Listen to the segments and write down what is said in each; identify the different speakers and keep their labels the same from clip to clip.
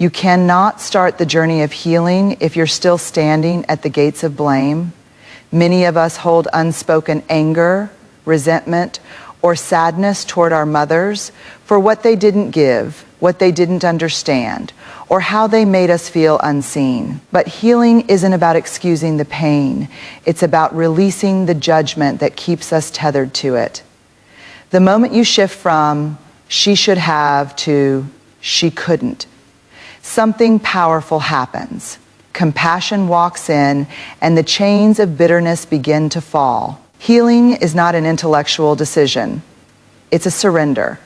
Speaker 1: You cannot start the journey of healing if you're still standing at the gates of blame. Many of us hold unspoken anger, resentment, or sadness toward our mothers for what they didn't give, what they didn't understand, or how they made us feel unseen. But healing isn't about excusing the pain. It's about releasing the judgment that keeps us tethered to it. The moment you shift from she should have to she couldn't, something powerful happens. Compassion walks in, and the chains of bitterness begin to fall. Healing is not an intellectual decision. It's a surrender.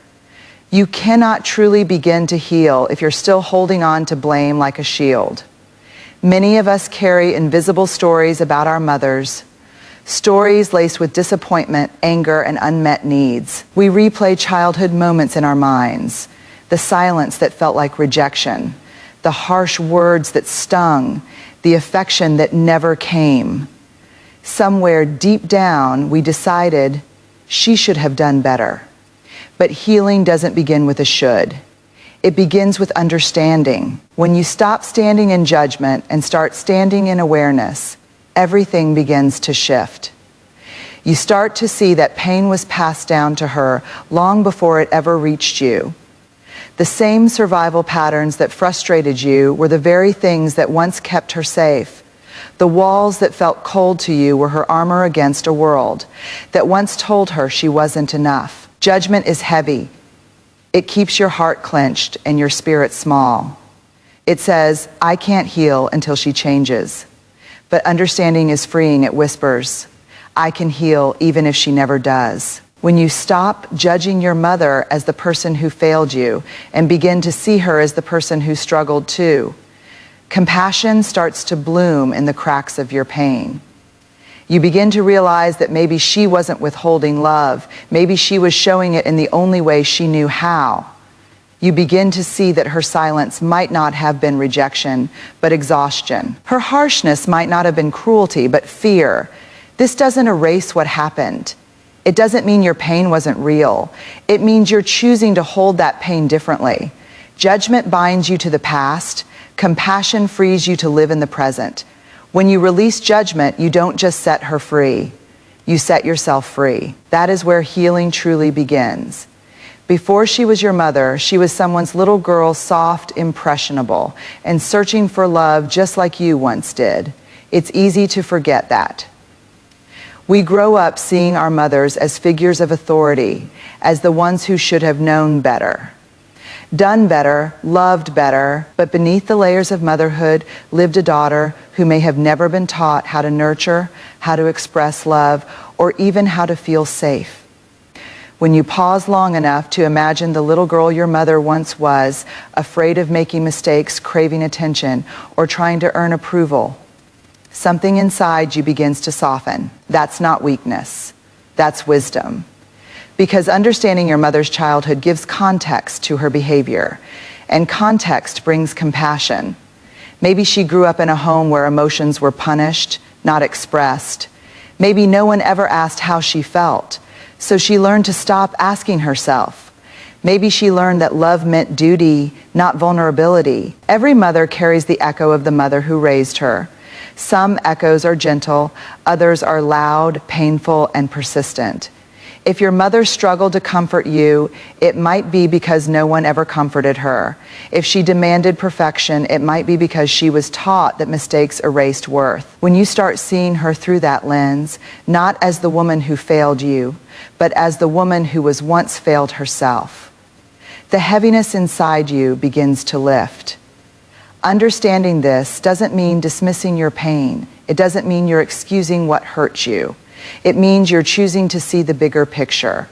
Speaker 1: You cannot truly begin to heal if you're still holding on to blame like a shield. Many of us carry invisible stories about our mothers, stories laced with disappointment, anger, and unmet needs. We replay childhood moments in our minds, the silence that felt like rejection, the harsh words that stung, the affection that never came. Somewhere deep down, we decided she should have done better. But healing doesn't begin with a should. It begins with understanding. When you stop standing in judgment and start standing in awareness, everything begins to shift. You start to see that pain was passed down to her long before it ever reached you. The same survival patterns that frustrated you were the very things that once kept her safe. The walls that felt cold to you were her armor against a world that once told her she wasn't enough. Judgment is heavy. It keeps your heart clenched and your spirit small. It says, I can't heal until she changes. But understanding is freeing. It whispers, I can heal even if she never does. When you stop judging your mother as the person who failed you and begin to see her as the person who struggled too, compassion starts to bloom in the cracks of your pain. You begin to realize that maybe she wasn't withholding love. Maybe she was showing it in the only way she knew how. You begin to see that her silence might not have been rejection, but exhaustion. Her harshness might not have been cruelty, but fear. This doesn't erase what happened. It doesn't mean your pain wasn't real. It means you're choosing to hold that pain differently. Judgment binds you to the past. Compassion frees you to live in the present. When you release judgment, you don't just set her free. You set yourself free. That is where healing truly begins. Before she was your mother, she was someone's little girl, soft, impressionable, and searching for love just like you once did. It's easy to forget that. We grow up seeing our mothers as figures of authority, as the ones who should have known better, done better, loved better, but beneath the layers of motherhood lived a daughter who may have never been taught how to nurture, how to express love, or even how to feel safe. When you pause long enough to imagine the little girl your mother once was, afraid of making mistakes, craving attention, or trying to earn approval, something inside you begins to soften. That's not weakness. That's wisdom. Because understanding your mother's childhood gives context to her behavior, and context brings compassion. Maybe she grew up in a home where emotions were punished, not expressed. Maybe no one ever asked how she felt, so she learned to stop asking herself. Maybe she learned that love meant duty, not vulnerability. Every mother carries the echo of the mother who raised her. Some echoes are gentle, others are loud, painful, and persistent. If your mother struggled to comfort you, it might be because no one ever comforted her. If she demanded perfection, it might be because she was taught that mistakes erased worth. When you start seeing her through that lens, not as the woman who failed you, but as the woman who was once failed herself, the heaviness inside you begins to lift. Understanding this doesn't mean dismissing your pain. It doesn't mean you're excusing what hurt you. It means you're choosing to see the bigger picture,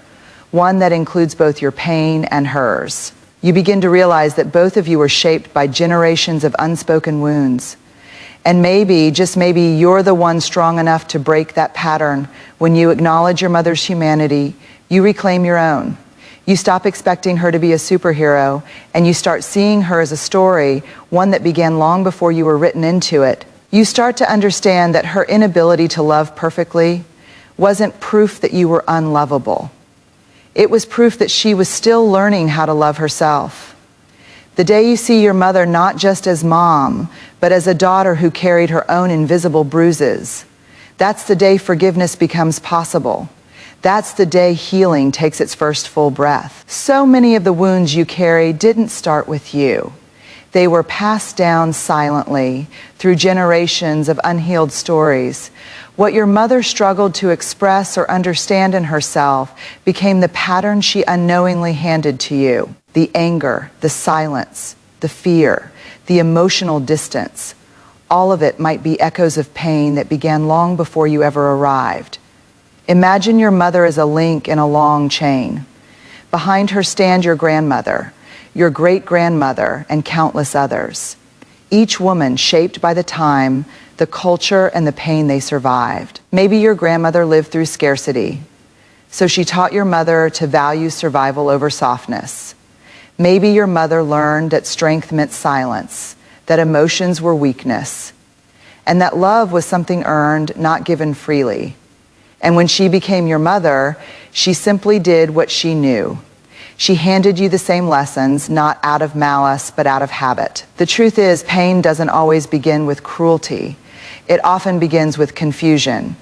Speaker 1: one that includes both your pain and hers. You begin to realize that both of you were shaped by generations of unspoken wounds. And maybe, just maybe, you're the one strong enough to break that pattern. When you acknowledge your mother's humanity, you reclaim your own. You stop expecting her to be a superhero, and you start seeing her as a story, one that began long before you were written into it. You start to understand that her inability to love perfectly wasn't proof that you were unlovable. It was proof that she was still learning how to love herself. The day you see your mother not just as mom, but as a daughter who carried her own invisible bruises. That's the day forgiveness becomes possible. That's the day healing takes its first full breath. So many of the wounds you carry didn't start with you. They were passed down silently through generations of unhealed stories. What your mother struggled to express or understand in herself became the pattern she unknowingly handed to you. The anger, the silence, the fear, the emotional distance. All of it might be echoes of pain that began long before you ever arrived. Imagine your mother as a link in a long chain. Behind her stand your grandmother, your great-grandmother, and countless others. Each woman shaped by the time, the culture, and the pain they survived. Maybe your grandmother lived through scarcity, so she taught your mother to value survival over softness. Maybe your mother learned that strength meant silence, that emotions were weakness, and that love was something earned, not given freely. And when she became your mother, she simply did what she knew. She handed you the same lessons, not out of malice, but out of habit. The truth is, pain doesn't always begin with cruelty. It often begins with confusion.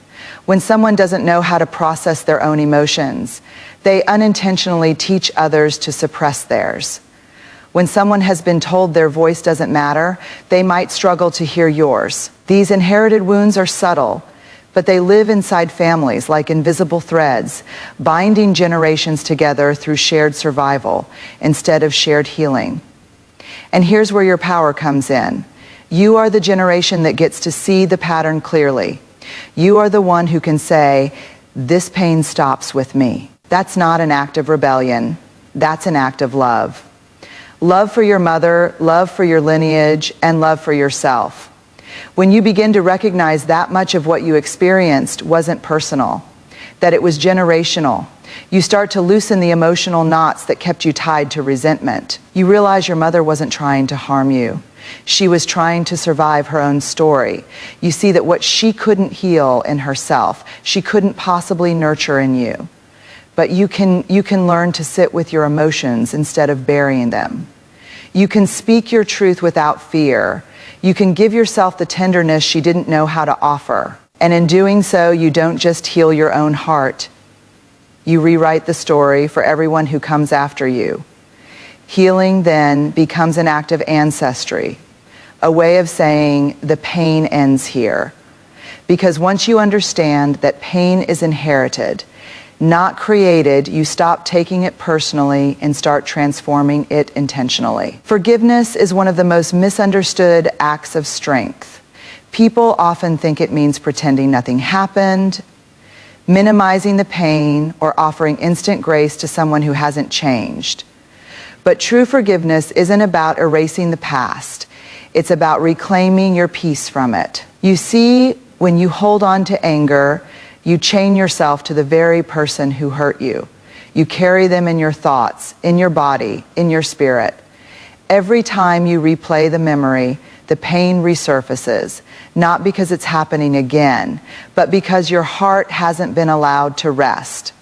Speaker 1: When someone doesn't know how to process their own emotions, they unintentionally teach others to suppress theirs. When someone has been told their voice doesn't matter, they might struggle to hear yours. These inherited wounds are subtle, but they live inside families like invisible threads, binding generations together through shared survival instead of shared healing. And here's where your power comes in. You are the generation that gets to see the pattern clearly. You are the one who can say, "This pain stops with me." That's not an act of rebellion. That's an act of love. Love for your mother, love for your lineage, and love for yourself. When you begin to recognize that much of what you experienced wasn't personal, that it was generational, you start to loosen the emotional knots that kept you tied to resentment. You realize your mother wasn't trying to harm you. She was trying to survive her own story. You see that what she couldn't heal in herself, she couldn't possibly nurture in you. But you can learn to sit with your emotions instead of burying them. You can speak your truth without fear. You can give yourself the tenderness she didn't know how to offer. And in doing so, you don't just heal your own heart. You rewrite the story for everyone who comes after you. Healing then becomes an act of ancestry, a way of saying the pain ends here. Because once you understand that pain is inherited, not created, you stop taking it personally and start transforming it intentionally. Forgiveness is one of the most misunderstood acts of strength. People often think it means pretending nothing happened, minimizing the pain, or offering instant grace to someone who hasn't changed. But true forgiveness isn't about erasing the past. It's about reclaiming your peace from it. You see, when you hold on to anger, you chain yourself to the very person who hurt you. You carry them in your thoughts, in your body, in your spirit. Every time you replay the memory, the pain resurfaces, not because it's happening again, but because your heart hasn't been allowed to rest.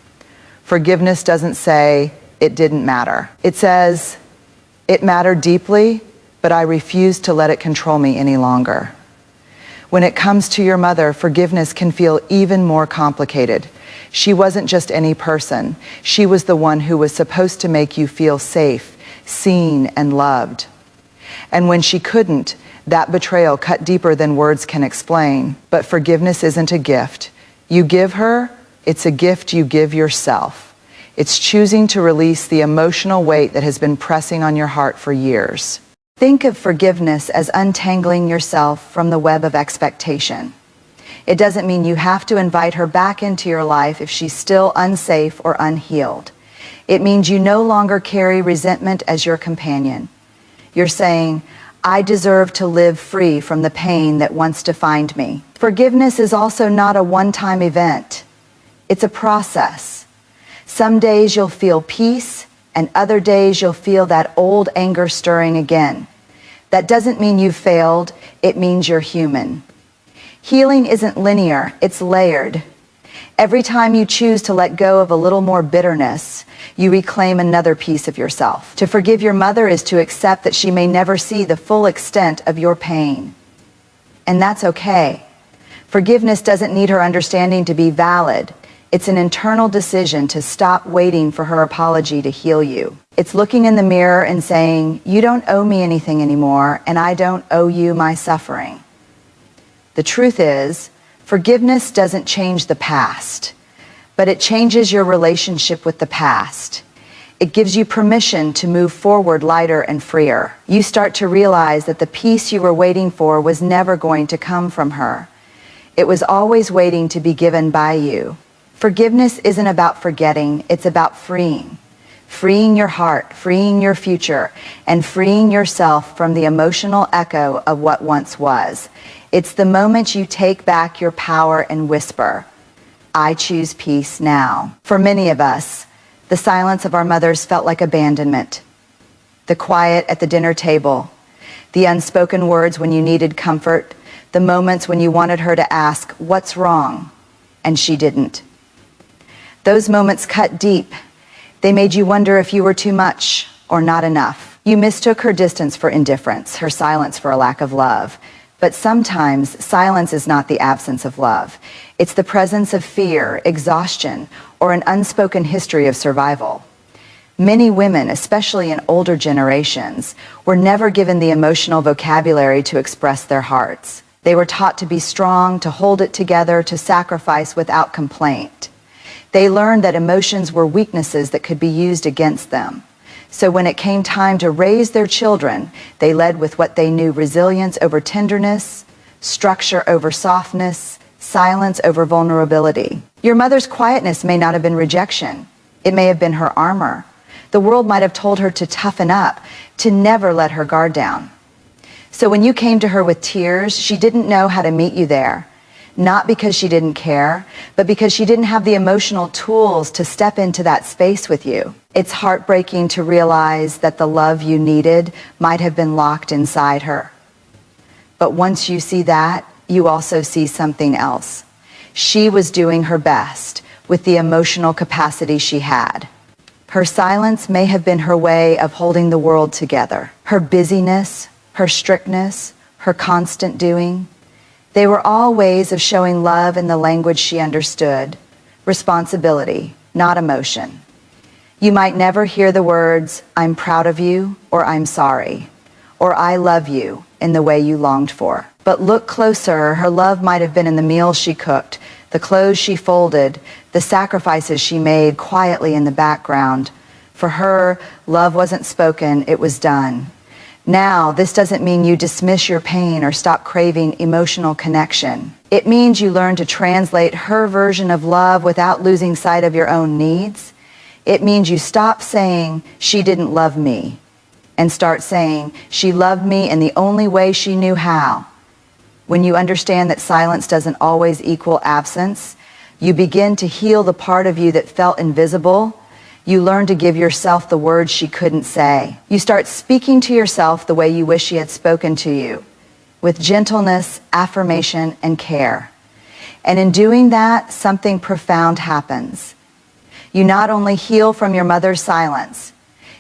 Speaker 1: Forgiveness doesn't say, "It didn't matter." It says, "It mattered deeply, but I refuse to let it control me any longer." When it comes to your mother, forgiveness can feel even more complicated. She wasn't just any person. She was the one who was supposed to make you feel safe, seen, and loved. And when she couldn't, that betrayal cut deeper than words can explain. But forgiveness isn't a gift. You give her, it's a gift you give yourself. It's choosing to release the emotional weight that has been pressing on your heart for years. Think of forgiveness as untangling yourself from the web of expectation. It doesn't mean you have to invite her back into your life if she's still unsafe or unhealed. It means you no longer carry resentment as your companion. You're saying, "I deserve to live free from the pain that once defined me." Forgiveness is also not a one-time event. It's a process. Some days you'll feel peace, and other days you'll feel that old anger stirring again. That doesn't mean you've failed, it means you're human. Healing isn't linear, it's layered. Every time you choose to let go of a little more bitterness, you reclaim another piece of yourself. To forgive your mother is to accept that she may never see the full extent of your pain. And that's okay. Forgiveness doesn't need her understanding to be valid. It's an internal decision to stop waiting for her apology to heal you. It's looking in the mirror and saying, you don't owe me anything anymore, and I don't owe you my suffering. The truth is, forgiveness doesn't change the past, but it changes your relationship with the past. It gives you permission to move forward lighter and freer. You start to realize that the peace you were waiting for was never going to come from her. It was always waiting to be given by you. Forgiveness isn't about forgetting, it's about freeing. Freeing your heart, freeing your future, and freeing yourself from the emotional echo of what once was. It's the moment you take back your power and whisper, I choose peace now. For many of us, the silence of our mothers felt like abandonment. The quiet at the dinner table, the unspoken words when you needed comfort, the moments when you wanted her to ask, what's wrong? And she didn't. Those moments cut deep. They made you wonder if you were too much or not enough. You mistook her distance for indifference, her silence for a lack of love. But sometimes silence is not the absence of love. It's the presence of fear, exhaustion, or an unspoken history of survival. Many women, especially in older generations, were never given the emotional vocabulary to express their hearts. They were taught to be strong, to hold it together, to sacrifice without complaint. They learned that emotions were weaknesses that could be used against them. So when it came time to raise their children, they led with what they knew: resilience over tenderness, structure over softness, silence over vulnerability. Your mother's quietness may not have been rejection. It may have been her armor. The world might have told her to toughen up, to never let her guard down. So when you came to her with tears, she didn't know how to meet you there. Not because she didn't care, but because she didn't have the emotional tools to step into that space with you. It's heartbreaking to realize that the love you needed might have been locked inside her. But once you see that, you also see something else. She was doing her best with the emotional capacity she had. Her silence may have been her way of holding the world together. Her busyness, her strictness, her constant doing, they were all ways of showing love in the language she understood. Responsibility, not emotion. You might never hear the words, I'm proud of you, or I'm sorry, or I love you in the way you longed for. But look closer, her love might have been in the meals she cooked, the clothes she folded, the sacrifices she made quietly in the background. For her, love wasn't spoken, it was done. Now, this doesn't mean you dismiss your pain or stop craving emotional connection. It means you learn to translate her version of love without losing sight of your own needs. It means you stop saying, she didn't love me, and start saying, she loved me in the only way she knew how. When you understand that silence doesn't always equal absence, you begin to heal the part of you that felt invisible. You learn to give yourself the words she couldn't say. You start speaking to yourself the way you wish she had spoken to you, with gentleness, affirmation, and care. And in doing that, something profound happens. You not only heal from your mother's silence,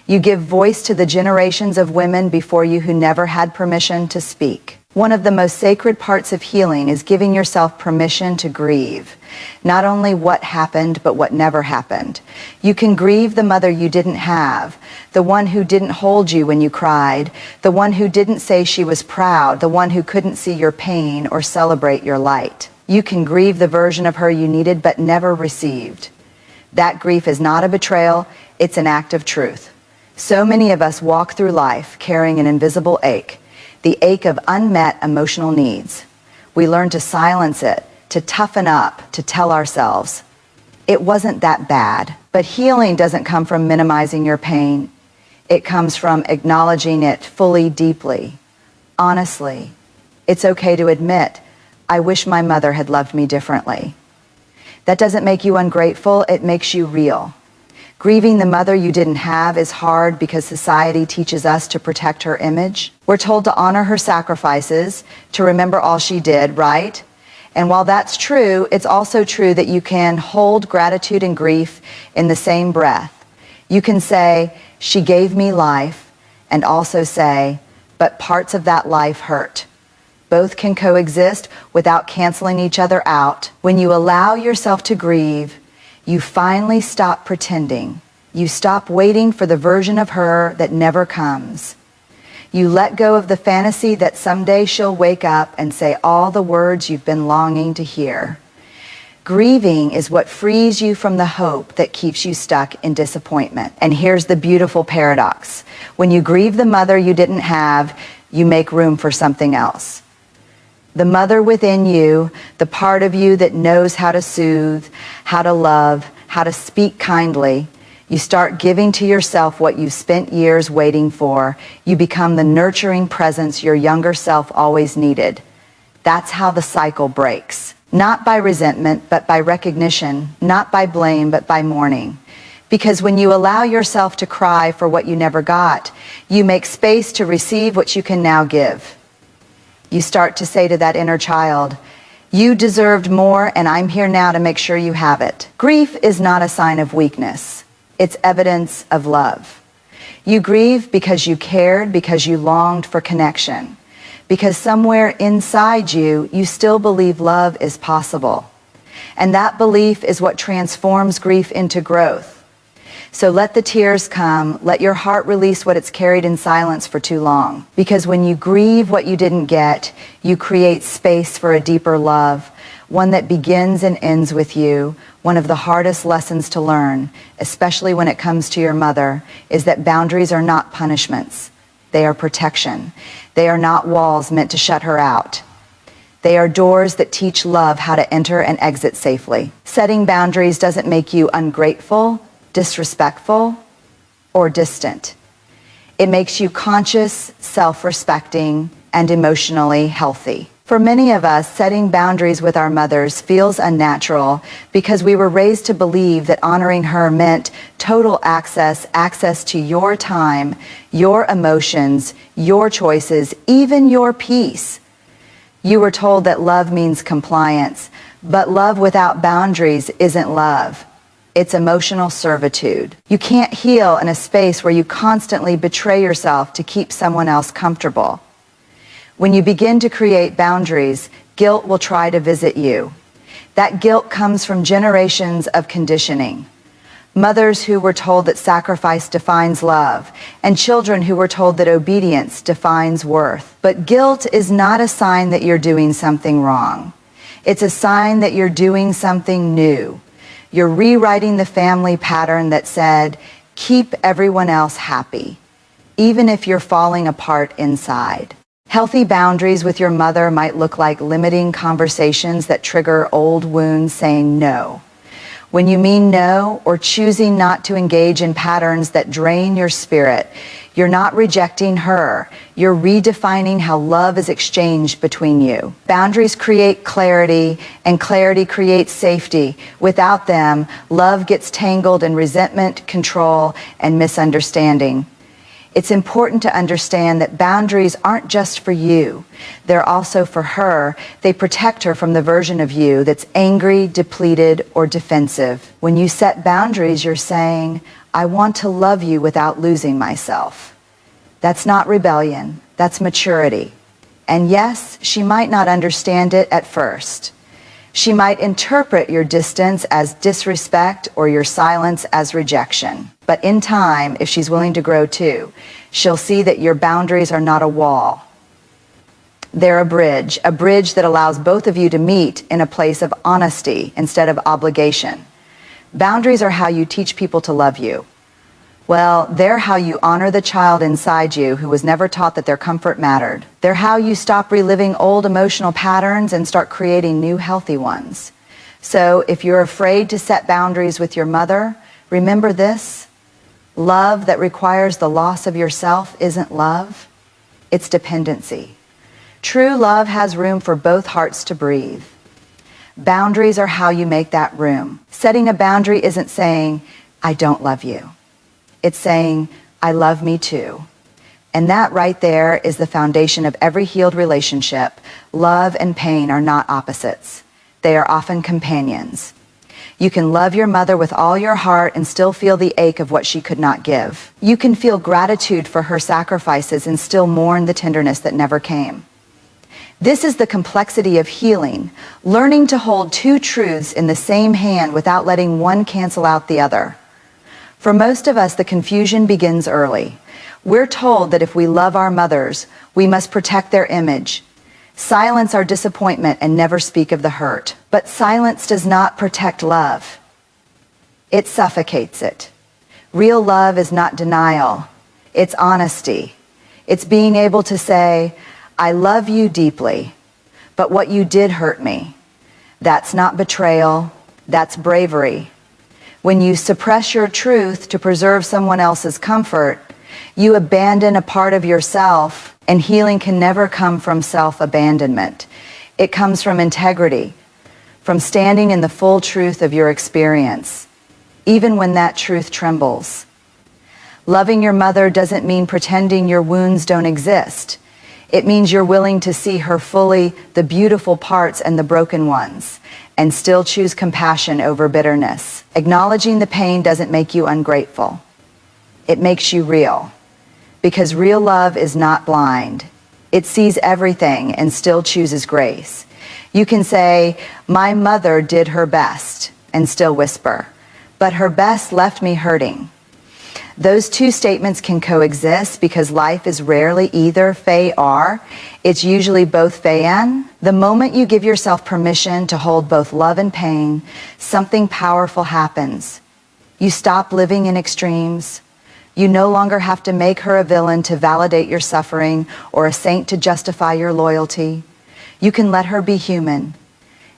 Speaker 1: you give voice to the generations of women before you who never had permission to speak. One of the most sacred parts of healing is giving yourself permission to grieve. Not only what happened, but what never happened. You can grieve the mother you didn't have, the one who didn't hold you when you cried, the one who didn't say she was proud, the one who couldn't see your pain or celebrate your light. You can grieve the version of her you needed but never received. That grief is not a betrayal, it's an act of truth. So many of us walk through life carrying an invisible ache, the ache of unmet emotional needs. We learn to silence it, to toughen up, to tell ourselves, it wasn't that bad. But healing doesn't come from minimizing your pain. It comes from acknowledging it fully, deeply, honestly. It's okay to admit, I wish my mother had loved me differently. That doesn't make you ungrateful, it makes you real. Grieving the mother you didn't have is hard because society teaches us to protect her image. We're told to honor her sacrifices, to remember all she did, right? And while that's true, it's also true that you can hold gratitude and grief in the same breath. You can say, "She gave me life," and also say, "But parts of that life hurt." Both can coexist without canceling each other out. When you allow yourself to grieve, you finally stop pretending. You stop waiting for the version of her that never comes. You let go of the fantasy that someday she'll wake up and say all the words you've been longing to hear. Grieving is what frees you from the hope that keeps you stuck in disappointment. And here's the beautiful paradox. When you grieve the mother you didn't have, you make room for something else. The mother within you, the part of you that knows how to soothe, how to love, how to speak kindly, you start giving to yourself what you've spent years waiting for. You become the nurturing presence your younger self always needed. That's how the cycle breaks. Not by resentment, but by recognition. Not by blame, but by mourning. Because when you allow yourself to cry for what you never got, you make space to receive what you can now give. You start to say to that inner child, "You deserved more, and I'm here now to make sure you have it." Grief is not a sign of weakness. It's evidence of love. You grieve because you cared, because you longed for connection, because somewhere inside you, you still believe love is possible. And that belief is what transforms grief into growth. So let the tears come, let your heart release what it's carried in silence for too long. Because when you grieve what you didn't get, you create space for a deeper love, one that begins and ends with you. One of the hardest lessons to learn, especially when it comes to your mother, is that boundaries are not punishments. They are protection. They are not walls meant to shut her out. They are doors that teach love how to enter and exit safely. Setting boundaries doesn't make you ungrateful, disrespectful, or distant. It makes you conscious, self-respecting, and emotionally healthy. For many of us, setting boundaries with our mothers feels unnatural because we were raised to believe that honoring her meant total access to your time, your emotions, your choices, even your peace. You were told that love means compliance, but love without boundaries isn't love. It's emotional servitude. You can't heal in a space where you constantly betray yourself to keep someone else comfortable. When you begin to create boundaries, guilt will try to visit you. That guilt comes from generations of conditioning. Mothers who were told that sacrifice defines love, and children who were told that obedience defines worth. But guilt is not a sign that you're doing something wrong. It's a sign that you're doing something new. You're rewriting the family pattern that said, keep everyone else happy, even if you're falling apart inside. Healthy boundaries with your mother might look like limiting conversations that trigger old wounds, saying no. When you mean no, or choosing not to engage in patterns that drain your spirit, you're not rejecting her. You're redefining how love is exchanged between you. Boundaries create clarity, and clarity creates safety. Without them, love gets tangled in resentment, control, and misunderstanding. It's important to understand that boundaries aren't just for you. They're also for her. They protect her from the version of you that's angry, depleted, or defensive. When you set boundaries, you're saying, I want to love you without losing myself. That's not rebellion. That's maturity. And yes, she might not understand it at first. She might interpret your distance as disrespect or your silence as rejection. But in time, if she's willing to grow too, she'll see that your boundaries are not a wall. They're a bridge that allows both of you to meet in a place of honesty instead of obligation. Boundaries are how you teach people to love you. Well, they're how you honor the child inside you who was never taught that their comfort mattered. They're how you stop reliving old emotional patterns and start creating new healthy ones. So if you're afraid to set boundaries with your mother, remember this: love that requires the loss of yourself isn't love, it's dependency. True love has room for both hearts to breathe. Boundaries are how you make that room. Setting a boundary isn't saying, I don't love you. It's saying, I love me too. And that right there is the foundation of every healed relationship. Love and pain are not opposites. They are often companions. You can love your mother with all your heart and still feel the ache of what she could not give. You can feel gratitude for her sacrifices and still mourn the tenderness that never came. This is the complexity of healing, learning to hold two truths in the same hand without letting one cancel out the other. For most of us, the confusion begins early. We're told that if we love our mothers, we must protect their image, silence our disappointment, and never speak of the hurt. But silence does not protect love. It suffocates it. Real love is not denial. It's honesty. It's being able to say, I love you deeply, but what you did hurt me. That's not betrayal. That's bravery. When you suppress your truth to preserve someone else's comfort, you abandon a part of yourself, and healing can never come from self-abandonment. It comes from integrity, from standing in the full truth of your experience, even when that truth trembles. Loving your mother doesn't mean pretending your wounds don't exist. It means you're willing to see her fully, the beautiful parts and the broken ones, and still choose compassion over bitterness. Acknowledging the pain doesn't make you ungrateful. It makes you real. Because real love is not blind. It sees everything and still chooses grace. You can say, my mother did her best, and still whisper, but her best left me hurting. Those two statements can coexist because life is rarely either fey or. It's usually both fey and. The moment you give yourself permission to hold both love and pain, something powerful happens. You stop living in extremes. You no longer have to make her a villain to validate your suffering or a saint to justify your loyalty. You can let her be human.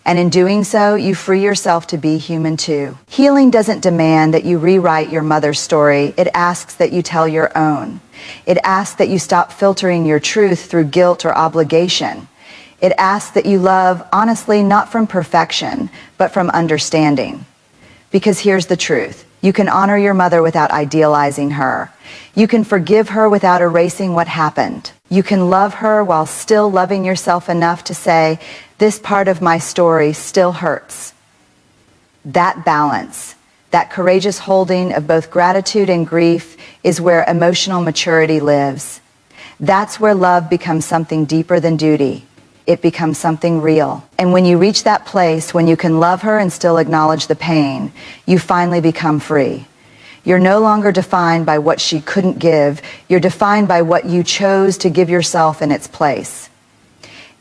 Speaker 1: And in doing so, you free yourself to be human too. Healing doesn't demand that you rewrite your mother's story. It asks that you tell your own. It asks that you stop filtering your truth through guilt or obligation. It asks that you love honestly, not from perfection, but from understanding. Because here's the truth. You can honor your mother without idealizing her. You can forgive her without erasing what happened. You can love her while still loving yourself enough to say, this part of my story still hurts. That balance, that courageous holding of both gratitude and grief is where emotional maturity lives. That's where love becomes something deeper than duty. It becomes something real. And when you reach that place, when you can love her and still acknowledge the pain, you finally become free. You're no longer defined by what she couldn't give. You're defined by what you chose to give yourself in its place.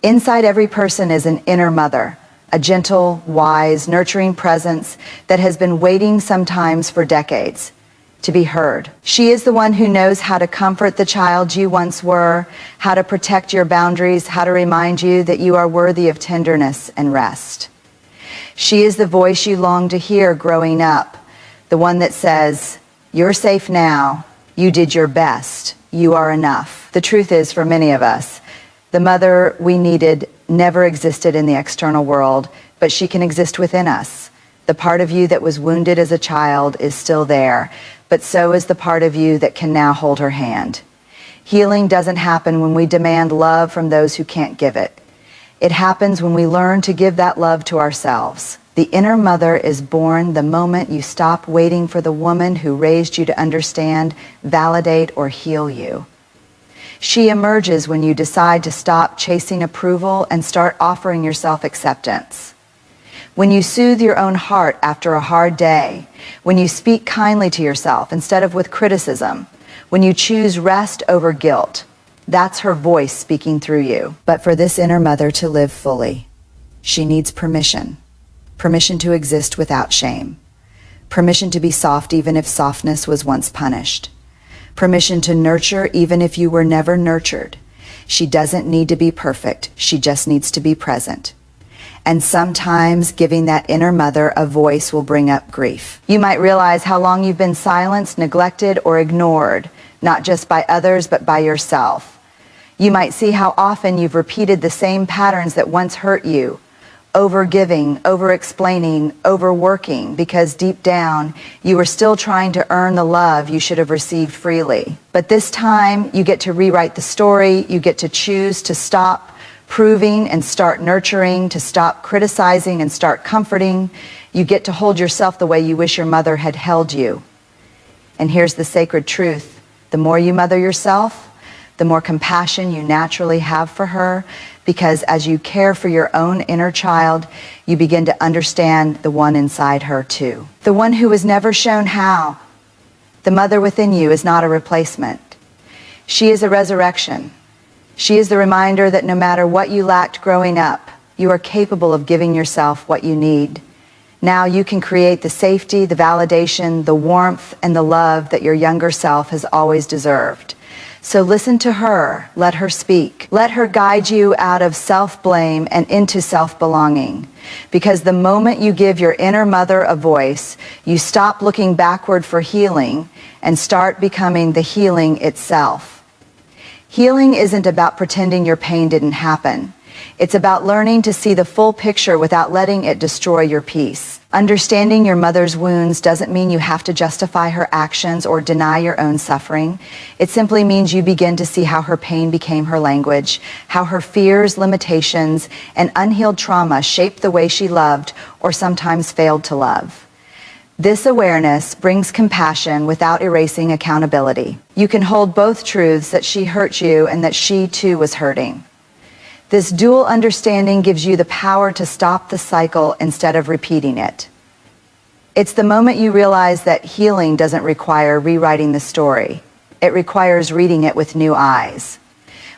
Speaker 1: Inside every person is an inner mother, a gentle, wise, nurturing presence that has been waiting sometimes for decades to be heard. She is the one who knows how to comfort the child you once were, how to protect your boundaries, how to remind you that you are worthy of tenderness and rest. She is the voice you longed to hear growing up, the one that says, you're safe now, you did your best, you are enough. The truth is, for many of us, the mother we needed never existed in the external world, but she can exist within us. The part of you that was wounded as a child is still there, but so is the part of you that can now hold her hand. Healing doesn't happen when we demand love from those who can't give it. It happens when we learn to give that love to ourselves. The inner mother is born the moment you stop waiting for the woman who raised you to understand, validate, or heal you. She emerges when you decide to stop chasing approval and start offering yourself acceptance. When you soothe your own heart after a hard day, when you speak kindly to yourself instead of with criticism, when you choose rest over guilt, that's her voice speaking through you. But for this inner mother to live fully, she needs permission. Permission to exist without shame. Permission to be soft even if softness was once punished. Permission to nurture even if you were never nurtured. She doesn't need to be perfect. She just needs to be present. And sometimes giving that inner mother a voice will bring up grief. You might realize how long you've been silenced, neglected, or ignored, not just by others, but by yourself. You might see how often you've repeated the same patterns that once hurt you, over-giving, over-explaining, overworking, because deep down, you were still trying to earn the love you should have received freely. But this time, you get to rewrite the story. You get to choose to stop proving and start nurturing, to stop criticizing and start comforting. You get to hold yourself the way you wish your mother had held you. And here's the sacred truth. The more you mother yourself, the more compassion you naturally have for her, because as you care for your own inner child, you begin to understand the one inside her too. The one who was never shown how. The mother within you is not a replacement. She is a resurrection. She is the reminder that no matter what you lacked growing up, you are capable of giving yourself what you need. Now you can create the safety, the validation, the warmth, and the love that your younger self has always deserved. So listen to her, let her speak. Let her guide you out of self-blame and into self-belonging. Because the moment you give your inner mother a voice, you stop looking backward for healing and start becoming the healing itself. Healing isn't about pretending your pain didn't happen. It's about learning to see the full picture without letting it destroy your peace. Understanding your mother's wounds doesn't mean you have to justify her actions or deny your own suffering. It simply means you begin to see how her pain became her language, how her fears, limitations, and unhealed trauma shaped the way she loved or sometimes failed to love. This awareness brings compassion without erasing accountability. You can hold both truths, that she hurt you and that she too was hurting. This dual understanding gives you the power to stop the cycle instead of repeating it. It's the moment you realize that healing doesn't require rewriting the story. It requires reading it with new eyes.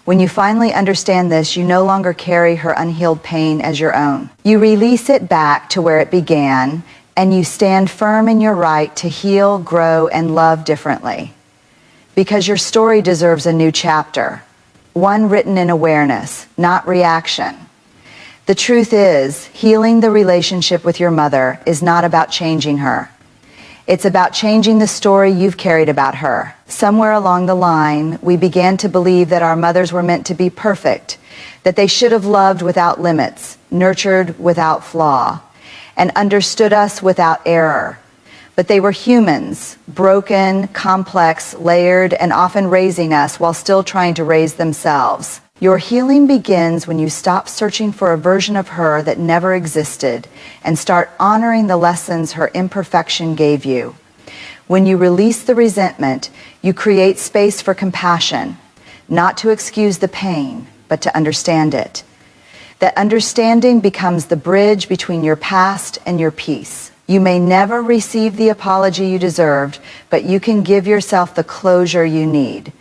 Speaker 1: When you finally understand this, you no longer carry her unhealed pain as your own. You release it back to where it began, and you stand firm in your right to heal, grow, and love differently. Because your story deserves a new chapter. One written in awareness, not reaction. The truth is, healing the relationship with your mother is not about changing her. It's about changing the story you've carried about her. Somewhere along the line, we began to believe that our mothers were meant to be perfect, that they should have loved without limits, nurtured without flaw, and understood us without error. But they were humans, broken, complex, layered, and often raising us while still trying to raise themselves. Your healing begins when you stop searching for a version of her that never existed and start honoring the lessons her imperfection gave you. When you release the resentment, you create space for compassion, not to excuse the pain, but to understand it. That understanding becomes the bridge between your past and your peace. You may never receive the apology you deserved, but you can give yourself the closure you need.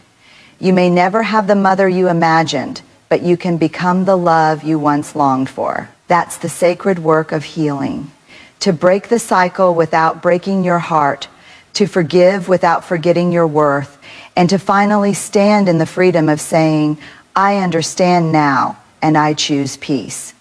Speaker 1: You may never have the mother you imagined, but you can become the love you once longed for. That's the sacred work of healing. To break the cycle without breaking your heart, to forgive without forgetting your worth, and to finally stand in the freedom of saying, I understand now, and I choose peace.